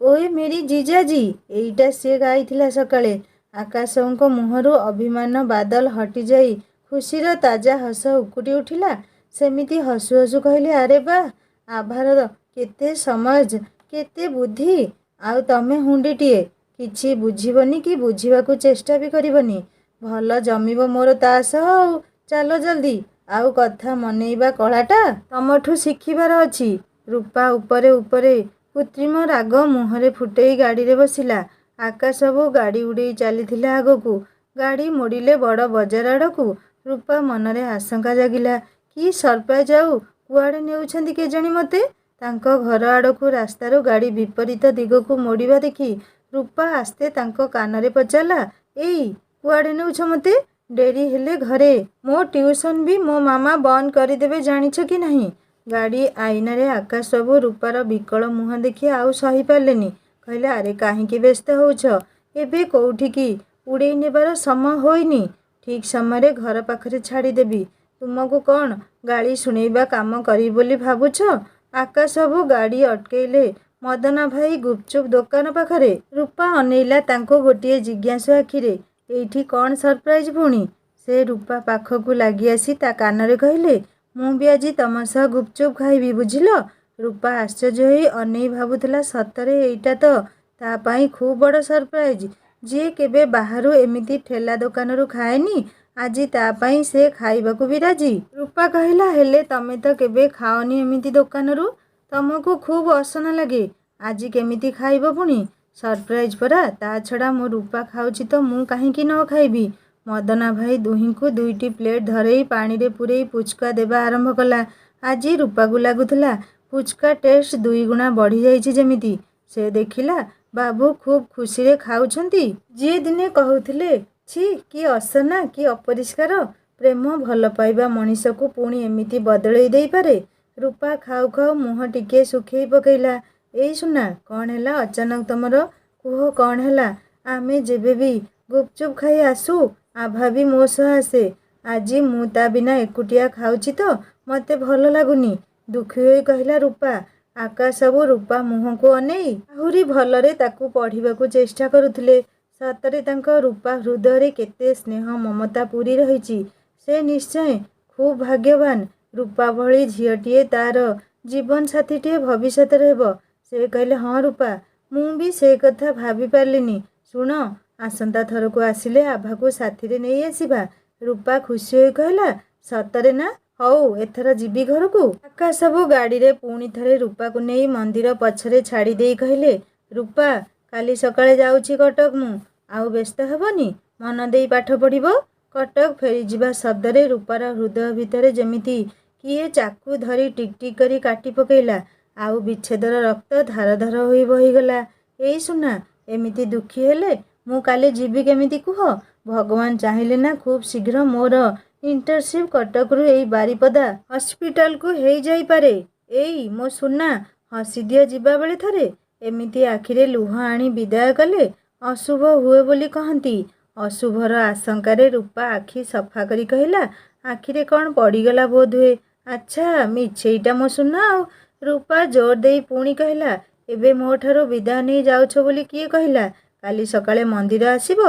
ଓଏ ମେରି ଜିଜାଜି, ଏଇଟା ସିଏ ଗାଇଥିଲା ସକାଳେ। ଆକାଶଙ୍କ ମୁହଁରୁ ଅଭିମାନ ବାଦଲ ହଟିଯାଇ ଖୁସିର ତାଜା ହସ ଉକୁଟି ଉଠିଲା। ସେମିତି ହସୁ ହସୁ କହିଲେ, ଆରେ ବାଃ, ଆଭାର କେତେ ସମଝ, କେତେ ବୁଦ୍ଧି। ଆଉ ତମେ ହୁଣ୍ଡିଟିଏ, କିଛି ବୁଝିବନି କି ବୁଝିବାକୁ ଚେଷ୍ଟା ବି କରିବନି। ଭଲ ଜମିବ ମୋର ତାସ ଆଉ। ଚାଲ ଜଲ୍ଦି, ଆଉ କଥା ମନେଇବା କଳାଟା ତମଠୁ ଶିଖିବାର ଅଛି। ରୂପା ଉପରେ ଉପରେ କୃତ୍ରିମ ରାଗ ମୁହଁରେ ଫୁଟେଇ ଗାଡ଼ିରେ ବସିଲା। ଆକାଶ ସବୁ ଗାଡ଼ି ଉଡ଼େଇ ଚାଲିଥିଲା ଆଗକୁ। ଗାଡ଼ି ମୋଡ଼ିଲେ ବଡ଼ ବଜାର ଆଡ଼କୁ। ରୂପା ମନରେ ଆଶଙ୍କା ଜାଗିଲା, କି ସରପ୍ରାଇଜ୍ ଆଉ କୁଆଡ଼େ ନେଉଛନ୍ତି କେଜାଣି ମୋତେ। ତାଙ୍କ ଘର ଆଡ଼କୁ ରାସ୍ତାରୁ ଗାଡ଼ି ବିପରୀତ ଦିଗକୁ ମୋଡ଼ିବା ଦେଖି ରୂପା ଆସ୍ତେ ତାଙ୍କ କାନରେ ପଚାରିଲା, ଏଇ କୁଆଡ଼େ ନେଉଛ ମୋତେ? ଡେରି ହେଲେ ଘରେ ମୋ ଟ୍ୟୁସନ୍ ବି ମୋ ମାମା ବନ୍ଦ କରିଦେବେ, ଜାଣିଛ କି ନାହିଁ? ଗାଡ଼ି ଆଇନାରେ ଆକାଶ ସବୁ ରୂପାର ବିକଳ ମୁହଁ ଦେଖି ଆଉ ସହିପାରିଲେନି। କହିଲେ, ଆରେ କାହିଁକି ବ୍ୟସ୍ତ ହେଉଛ? ଏବେ କୋଉଠିକି ଉଡ଼େଇ ନେବାର ସମୟ ହୋଇନି। ଠିକ୍ ସମୟରେ ଘର ପାଖରେ ଛାଡ଼ିଦେବି। ତୁମକୁ କ'ଣ ଗାଳି ଶୁଣେଇବା କାମ କରିବି ବୋଲି ଭାବୁଛ? ଆକାଶ ସବୁ ଗାଡ଼ି ଅଟକେଇଲେ ମଦନା ଭାଇ ଗୁପଚୁପ୍ ଦୋକାନ ପାଖରେ। ରୂପା ଅନେଇଲା ତାଙ୍କୁ ଗୋଟିଏ ଜିଜ୍ଞାସୁ ଆଖିରେ। ଏଇଠି କ'ଣ ସରପ୍ରାଇଜ୍ ପୁଣି? ସେ ରୂପା ପାଖକୁ ଲାଗି ଆସି ତା କାନରେ କହିଲେ, ମୁଁ ବି ଆଜି ତମ ସହ ଗୁପଚୁପ୍ ଖାଇବି, ବୁଝିଲ? ରୂପା ଆଶ୍ଚର୍ଯ୍ୟ ହୋଇ ଅନେଇ ଭାବୁଥିଲା, ସତରେ ଏଇଟା ତ ତା ପାଇଁ ଖୁବ୍ ବଡ଼ ସରପ୍ରାଇଜ୍। ଯିଏ କେବେ ବାହାରୁ ଏମିତି ଠେଲା ଦୋକାନରୁ ଖାଏନି, ଆଜି ତା ପାଇଁ ସେ ଖାଇବାକୁ ବି ରାଜି। ରୂପା କହିଲା, ହେଲେ ତମେ ତ କେବେ ଖାଅନି ଏମିତି ଦୋକାନରୁ, ତମକୁ ଖୁବ୍ ଅସନା ଲାଗେ। ଆଜି କେମିତି ଖାଇବ ପୁଣି? ସରପ୍ରାଇଜ୍ ପରା, ତା ଛଡ଼ା ମୋ ରୂପା ଖାଉଛି ତ ମୁଁ କାହିଁକି ନ ଖାଇବି? ମଦନା ଭାଇ ଦୁହିଁଙ୍କୁ ଦୁଇଟି ପ୍ଲେଟ୍ ଧରେଇ ପାଣିରେ ପୂରେଇ ପୁଚକା ଦେବା ଆରମ୍ଭ କଲା। ଆଜି ରୂପାକୁ ଲାଗୁଥିଲା ପୁଚକା ଟେଷ୍ଟ ଦୁଇଗୁଣା ବଢ଼ିଯାଇଛି ଯେମିତି। ସେ ଦେଖିଲା, ବାବୁ ଖୁବ୍ ଖୁସିରେ ଖାଉଛନ୍ତି। ଯିଏ ଦିନେ କହୁଥିଲେ, ଛି କି ଅସନା, କି ଅପରିଷ୍କାର। ପ୍ରେମ ଭଲ ପାଇବା ମଣିଷକୁ ପୁଣି ଏମିତି ବଦଳେଇ ଦେଇପାରେ। ରୂପା ଖାଉ ଖାଉ ମୁହଁ ଟିକିଏ ଶୁଖେଇ ପକେଇଲା। ଏଇ ସୁନା, କ'ଣ ହେଲା ଅଚାନକ ତମର? କୁହ କ'ଣ ହେଲା? ଆମେ ଯେବେ ବି ଗୁପଚୁପ୍ ଖାଇ ଆସୁ, ଆଭା ବି ମୋ ସହ ଆସେ। ଆଜି ମୁଁ ତା ବିନା ଏକୁଟିଆ ଖାଉଛି ତ ମୋତେ ଭଲ ଲାଗୁନି। ଦୁଃଖୀ ହୋଇ କହିଲା ରୂପା। ଆକାଶ ସବୁ ରୂପା ମୁହଁକୁ ଅନେଇ ଆହୁରି ଭଲରେ ତାକୁ ପଢ଼ିବାକୁ ଚେଷ୍ଟା କରୁଥିଲେ। ସତରେ ତାଙ୍କ ରୂପା ହୃଦୟରେ କେତେ ସ୍ନେହ ମମତା ପୂରି ରହିଛି। ସେ ନିଶ୍ଚୟ ଖୁବ୍ ଭାଗ୍ୟବାନ। ରୂପା ଭଳି ଝିଅଟିଏ ତାର ଜୀବନ ସାଥୀଟିଏ ଭବିଷ୍ୟତରେ ହେବ। ସେ କହିଲେ, ହଁ ରୂପା, ମୁଁ ବି ସେ କଥା ଭାବି ପାରିଲିନି। ଶୁଣ, ଆସନ୍ତା ଥରକୁ ଆସିଲେ ଆଭାକୁ ସାଥିରେ ନେଇ ଆସିବା। ରୂପା ଖୁସି ହୋଇ କହିଲା, ସତରେ ନା? ହଉ, ଏଥର ଯିବି ଘରକୁ। ଆକାଶ ସବୁ ଗାଡ଼ିରେ ପୁଣି ଥରେ ରୂପାକୁ ନେଇ ମନ୍ଦିର ପଛରେ ଛାଡ଼ି ଦେଇ କହିଲେ, ରୂପା, କାଲି ସକାଳେ ଯାଉଛି କଟକ ମୁଁ। ଆଉ ବ୍ୟସ୍ତ ହେବନି, ମନ ଦେଇ ପାଠ ପଢ଼ିବ। କଟକ ଫେରିଯିବା ଶବ୍ଦରେ ରୂପାର ହୃଦୟ ଭିତରେ ଯେମିତି କିଏ ଚାକୁ ଧରି ଟିକ୍ ଟିକ୍ କରି କାଟି ପକେଇଲା। ଆଉ ବିଚ୍ଛେଦର ରକ୍ତ ଧାର ଧାର ହୋଇ ବହିଗଲା। ଏଇ ସୁନା, ଏମିତି ଦୁଃଖୀ ହେଲେ ମୁଁ କାଲି ଯିବି କେମିତି କୁହ? ଭଗବାନ ଚାହିଁଲେ ନା ଖୁବ୍ ଶୀଘ୍ର ମୋର ଇଣ୍ଟର୍ନସିପ୍ କଟକରୁ ଏଇ ବାରିପଦା ହସ୍ପିଟାଲକୁ ହେଇଯାଇପାରେ। ଏଇ ମୋ ସୁନା, ହସିଦିଅ ଯିବାବେଳେ ଥରେ। ଏମିତି ଆଖିରେ ଲୁହ ଆଣି ବିଦାୟ କଲେ ଅଶୁଭ ହୁଏ ବୋଲି କହନ୍ତି। ଅଶୁଭର ଆଶଙ୍କାରେ ରୂପା ଆଖି ସଫା କରି କହିଲା, ଆଖିରେ କ'ଣ ପଡ଼ିଗଲା ବୋଧହୁଏ। ଆଚ୍ଛା, ମିଛେଇଟା ମୋ ସୁନା ଆଉ। ରୂପା ଜୋର ଦେଇ ପୁଣି କହିଲା, ଏବେ ମୋ ଠାରୁ ବିଦାୟ ନେଇ ଯାଉଛ ବୋଲି କିଏ କହିଲା? କାଲି ସକାଳେ ମନ୍ଦିର ଆସିବ,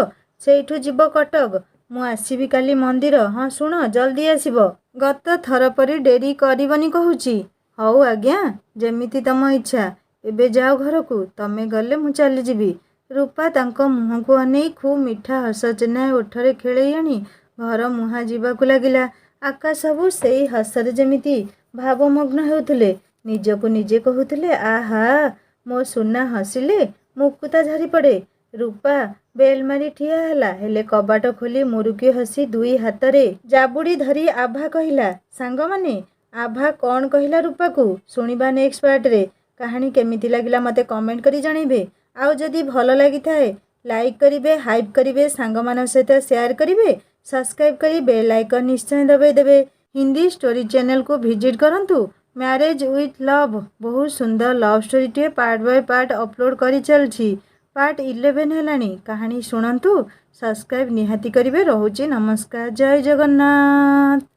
ସେଇଠୁ ଯିବ କଟକ। ମୁଁ ଆସିବି କାଲି ମନ୍ଦିର। ହଁ ଶୁଣ, ଜଲ୍ଦି ଆସିବ। ଗତ ଥର ପରି ଡେରି କରିବନି କହୁଛି। ହଉ ଆଜ୍ଞା, ଯେମିତି ତମ ଇଚ୍ଛା। ଏବେ ଯାଅ ଘରକୁ। ତମେ ଗଲେ ମୁଁ ଚାଲିଯିବି। ରୂପା ତାଙ୍କ ମୁହଁକୁ ଅନେଇ ଖୁବ୍ ମିଠା ହସ ଚେନାଏ ଓଠରେ ଖେଳେଇ ଆଣି ଘର ମୁହାଁ ଯିବାକୁ ଲାଗିଲା। ଆକାଶ ସବୁ ସେଇ ହସରେ ଯେମିତି ଭାବମଗ୍ନ ହେଉଥିଲେ। ନିଜକୁ ନିଜେ କହୁଥିଲେ, ଆହା, ମୋ ସୁନା ହସିଲେ ମୁକୁତା ଝରିପଡ଼େ। ରୂପା ବେଲ୍ ମାରି ଠିଆ ହେଲା, ହେଲେ କବାଟ ଖୋଲି ମୁରୁକି ହସି ଦୁଇ ହାତରେ ଜାବୁଡ଼ି ଧରି ଆଭା କହିଲା, ସାଙ୍ଗମାନେ। ଆଭା କ'ଣ କହିଲା ରୂପାକୁ ଶୁଣିବା ନେକ୍ସଟ ପାର୍ଟରେ। କାହାଣୀ କେମିତି ଲାଗିଲା ମୋତେ କମେଣ୍ଟ କରି ଜଣାଇବେ। ଆଉ ଯଦି ଭଲ ଲାଗିଥାଏ ଲାଇକ୍ କରିବେ, ହାଇପ୍ କରିବେ, ସାଙ୍ଗମାନଙ୍କ ସହିତ ସେୟାର କରିବେ, ସବସ୍କ୍ରାଇବ୍ କରି ବେଲ୍ ଆଇକନ୍ ନିଶ୍ଚୟ ଦବାଇ ଦେବେ। ହିନ୍ଦୀ ଷ୍ଟୋରି ଚ୍ୟାନେଲକୁ ଭିଜିଟ୍ କରନ୍ତୁ। ମ୍ୟାରେଜ୍ ୱିଥ୍ ଲଭ୍ ବହୁତ ସୁନ୍ଦର ଲଭ୍ ଷ୍ଟୋରିଟିଏ ପାର୍ଟ ବାଇ ପାର୍ଟ ଅପଲୋଡ଼ କରି ଚାଲିଛି। पार्ट 11 हेलानी कहानी शुणु सब्सक्राइब निहाती करेंगे। रोचे नमस्कार, जय जगन्नाथ।